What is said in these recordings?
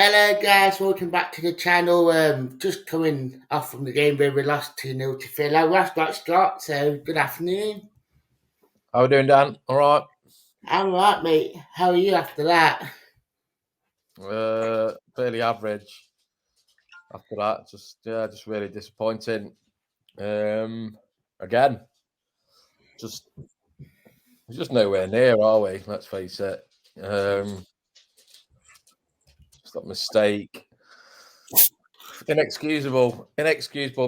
Hello guys, welcome back to the channel. Just coming off from the game where we lost 2-0 to Villa. Last got Scott, so good afternoon. How are we doing, Dan? All right. I'm alright, mate. How are you after that? Fairly average after that. Just really disappointing. Again, we're just nowhere near, are we? Let's face it. Just that mistake, inexcusable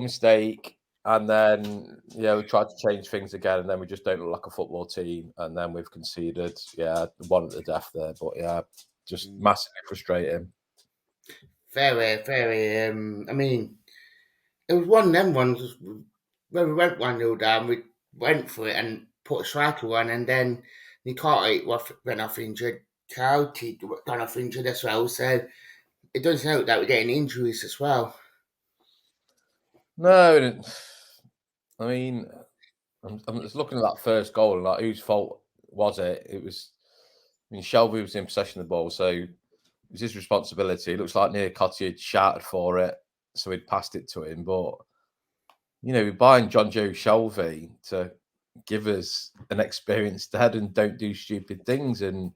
mistake, and then we tried to change things again, and then we just don't look like a football team, and then we've conceded, one at the death there, but just massively frustrating. Very. I mean, it was one of them ones when we went 1-0 down. We went for it and put a striker on, and then Nikati went off injured. Coyote gone off injured as well. So it doesn't help that we're getting injuries as well. No, I mean, I'm just looking at that first goal and like, whose fault was it? It was, Shelby was in possession of the ball, so it was his responsibility. It looks like Niakoti had shouted for it, so he'd passed it to him. But we're buying John Joe Shelby to give us an experienced head and don't do stupid things, and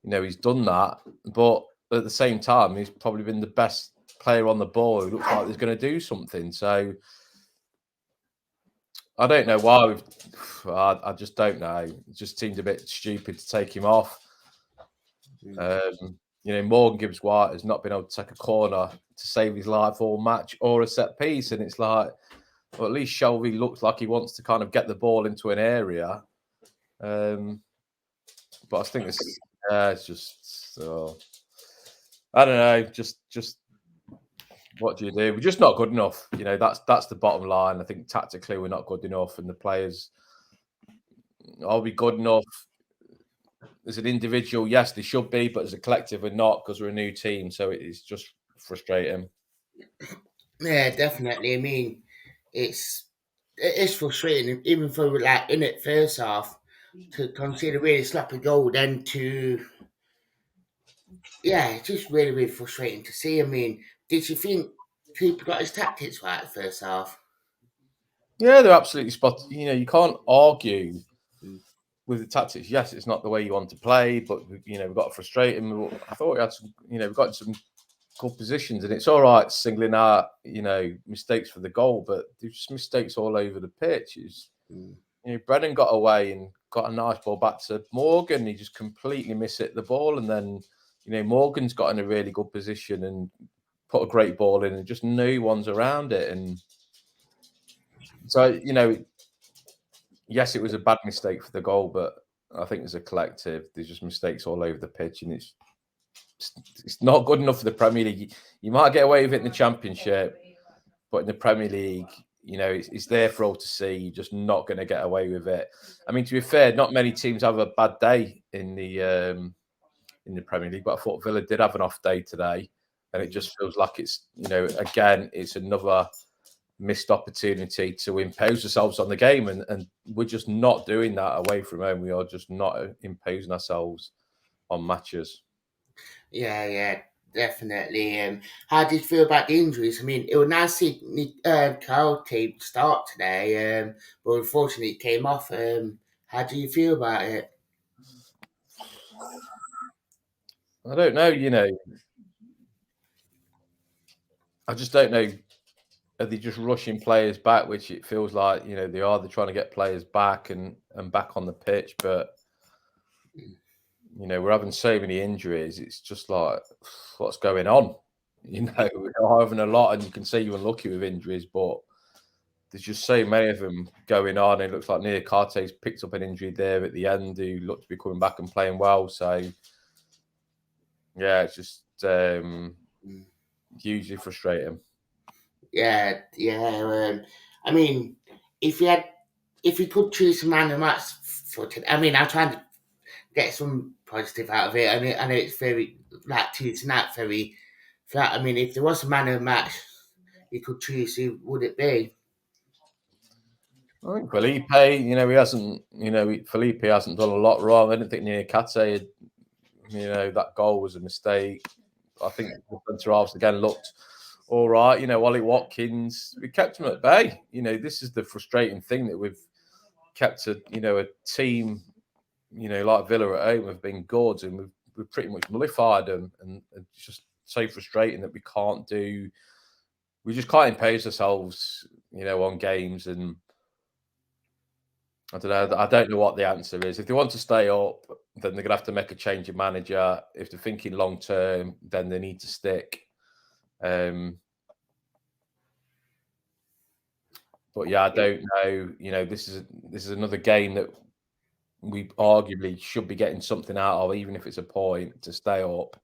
he's done that. But at the same time, he's probably been the best player on the ball. It looks like he's going to do something. So I don't know why. I just don't know. It just seemed a bit stupid to take him off. Morgan Gibbs-White has not been able to take a corner to save his life all match or a set piece, and it's like, well, at least Shelby looks like he wants to kind of get the ball into an area. But I think it's just I don't know. Just what do you do? We're just not good enough. That's the bottom line. I think tactically we're not good enough, and the players, are we good enough? As an individual, yes, they should be, but as a collective, we're not, because we're a new team. So it's just frustrating. Yeah, definitely. I mean, it is frustrating, even though we're like in it first half, to consider really sloppy goal, then to it's just really frustrating to see. I mean, did you think people got his tactics right the first half? Yeah, they're absolutely spot. You can't argue with the tactics. Yes, it's not the way you want to play, but we've got to frustrate him. I thought we had some, we've got some good positions, and it's all right singling out, mistakes for the goal, but there's just mistakes all over the pitch. Brennan got away and got a nice ball back to Morgan. He just completely mishit the ball, and then Morgan's got in a really good position and put a great ball in, and just no one's around it. And so yes, it was a bad mistake for the goal, but I think as a collective, there's just mistakes all over the pitch, and it's not good enough for the Premier League. You might get away with it in the Championship, but in the Premier League, it's there for all to see. You're just not going to get away with it. I mean, to be fair, not many teams have a bad day in the Premier League, but I thought Villa did have an off day today, and it just feels like it's again, it's another missed opportunity to impose ourselves on the game, and we're just not doing that away from home. We are just not imposing ourselves on matches. Yeah, definitely. How did you feel about the injuries? I mean, it was nice to see Carl team start today, but unfortunately it came off. How do you feel about it? I don't know, I just don't know. Are they just rushing players back, which it feels like, they are. They're trying to get players back and back on the pitch, but we're having so many injuries. It's just like, what's going on? We're having a lot, and you can say you're unlucky with injuries, but there's just so many of them going on. It looks like Niakarte's picked up an injury there at the end, who looked to be coming back and playing well. So, yeah, it's just hugely frustrating. Yeah. I mean, if you could choose a man of the match for today, I mean, I'm trying to get some positive out of it. I know it's very like Tuesday night, very flat. I mean, if there was a man of the match you could choose, who would it be? I think Felipe, he hasn't, Felipe hasn't done a lot wrong. I didn't think Niakate had, that goal was a mistake. I think the centre halves again looked all right. You know, Ollie Watkins, we kept him at bay. You know, this is the frustrating thing that we've kept a team, like Villa at home have been good, and we've pretty much nullified them, and it's just so frustrating that we just can't impose ourselves, on games. And I don't know. I don't know what the answer is. If they want to stay up, then they're gonna have to make a change of manager. If they're thinking long term, then they need to stick. But yeah, I don't know. This is another game that we arguably should be getting something out of, even if it's a point to stay up.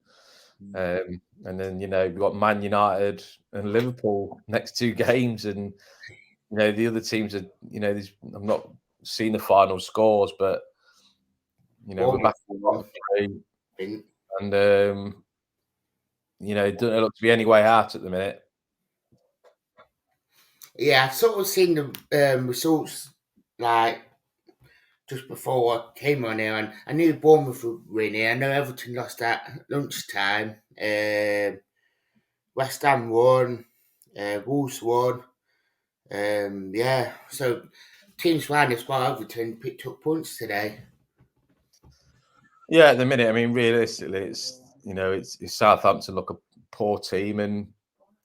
And then we've got Man United and Liverpool next two games, and the other teams are I've not seen the final scores, but we're back to the bottom three, and it doesn't look to be any way out at the minute. Yeah, I've sort of seen the results like just before I came on here, and I knew Bournemouth would win here. I know Everton lost at lunchtime. West Ham won. Wolves won. Yeah, so teams flying as well. Everton picked up points today. Yeah, at the minute, I mean, realistically, it's Southampton look a poor team, and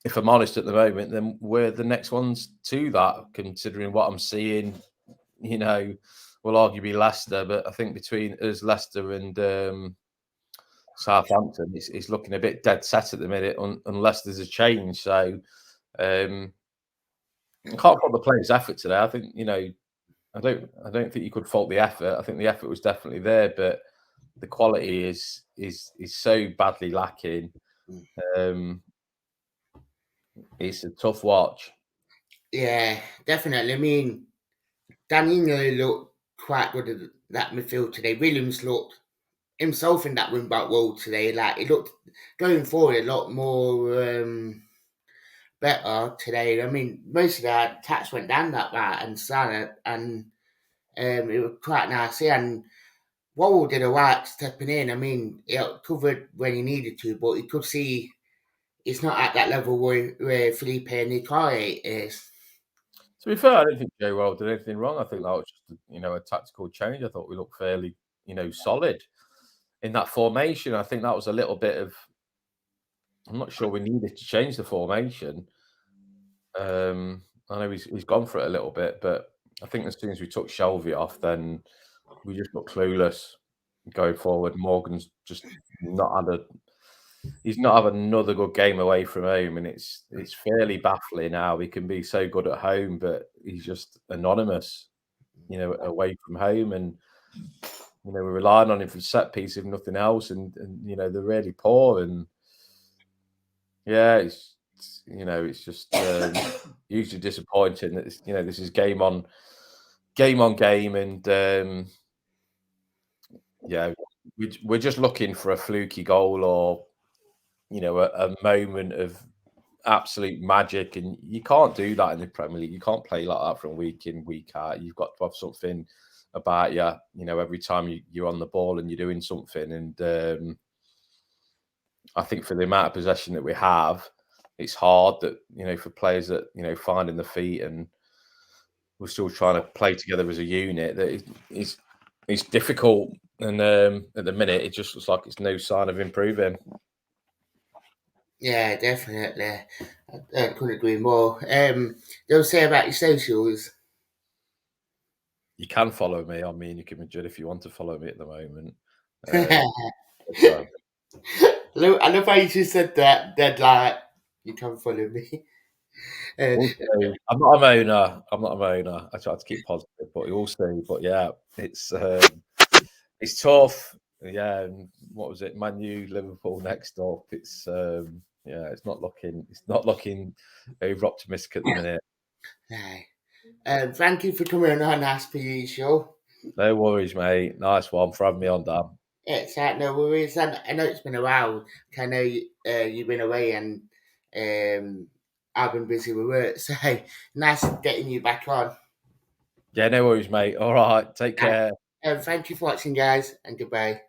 if I'm honest at the moment, then we're the next ones to that, considering what I'm seeing. We'll arguably Leicester, but I think between us, Leicester, and Southampton, it's looking a bit dead set at the minute, unless there's a change. So I can't fault the players' effort today. I think I don't think you could fault the effort. I think the effort was definitely there, but the quality is so badly lacking. It's a tough watch. Yeah, definitely. I mean, Danilo looked quite good at that midfield today. Williams looked himself in that wing back role today. Like, he looked going forward a lot more better today. I mean, most of the attacks went down that right and Salah, and it was quite nice. And Worrell did a right stepping in. I mean, he covered when he needed to, but you could see it's not at that level where Felipe and Nicolai is. To be fair, I don't think Joe Worrell did anything wrong. I think that was just a tactical change. I thought we looked fairly solid in that formation. I think that was a little bit of. I'm not sure we needed to change the formation. I know he's gone for it a little bit, but I think as soon as we took Shelby off, then we just looked clueless going forward. Morgan's just not had he's not had another good game away from home, and it's fairly baffling how he can be so good at home, but he's just anonymous, away from home. And we're relying on him for set piece if nothing else, and they're really poor. And yeah, it's just hugely disappointing that this is game on game, and yeah, we're just looking for a fluky goal or a moment of absolute magic, and you can't do that in the Premier League. You can't play like that from week in, week out. You've got to have something about you, every time you're on the ball and you're doing something. And I think for the amount of possession that we have, it's hard that for players that finding the feet, and we're still trying to play together as a unit. That it's difficult, and at the minute it just looks like it's no sign of improving. Yeah, definitely. I couldn't agree more. They'll say about your socials. You can follow me on Me and Nicki Madrid if you want to follow me at the moment. I So, love how you just said that. Dead like you can follow me. also, I'm not a moaner. I try to keep positive, but you'll see. But yeah, it's tough. Yeah, and what was it? Man U, Liverpool next up. It's it's not looking over optimistic at the minute. Aye. Thank you for coming on as per usual. No worries, mate. Nice one for having me on, Dan. It's no worries. And I know it's been a while. I know you've been away and I've been busy with work. So nice getting you back on. Yeah, no worries, mate. All right, take care. Thank you for watching, guys, and goodbye.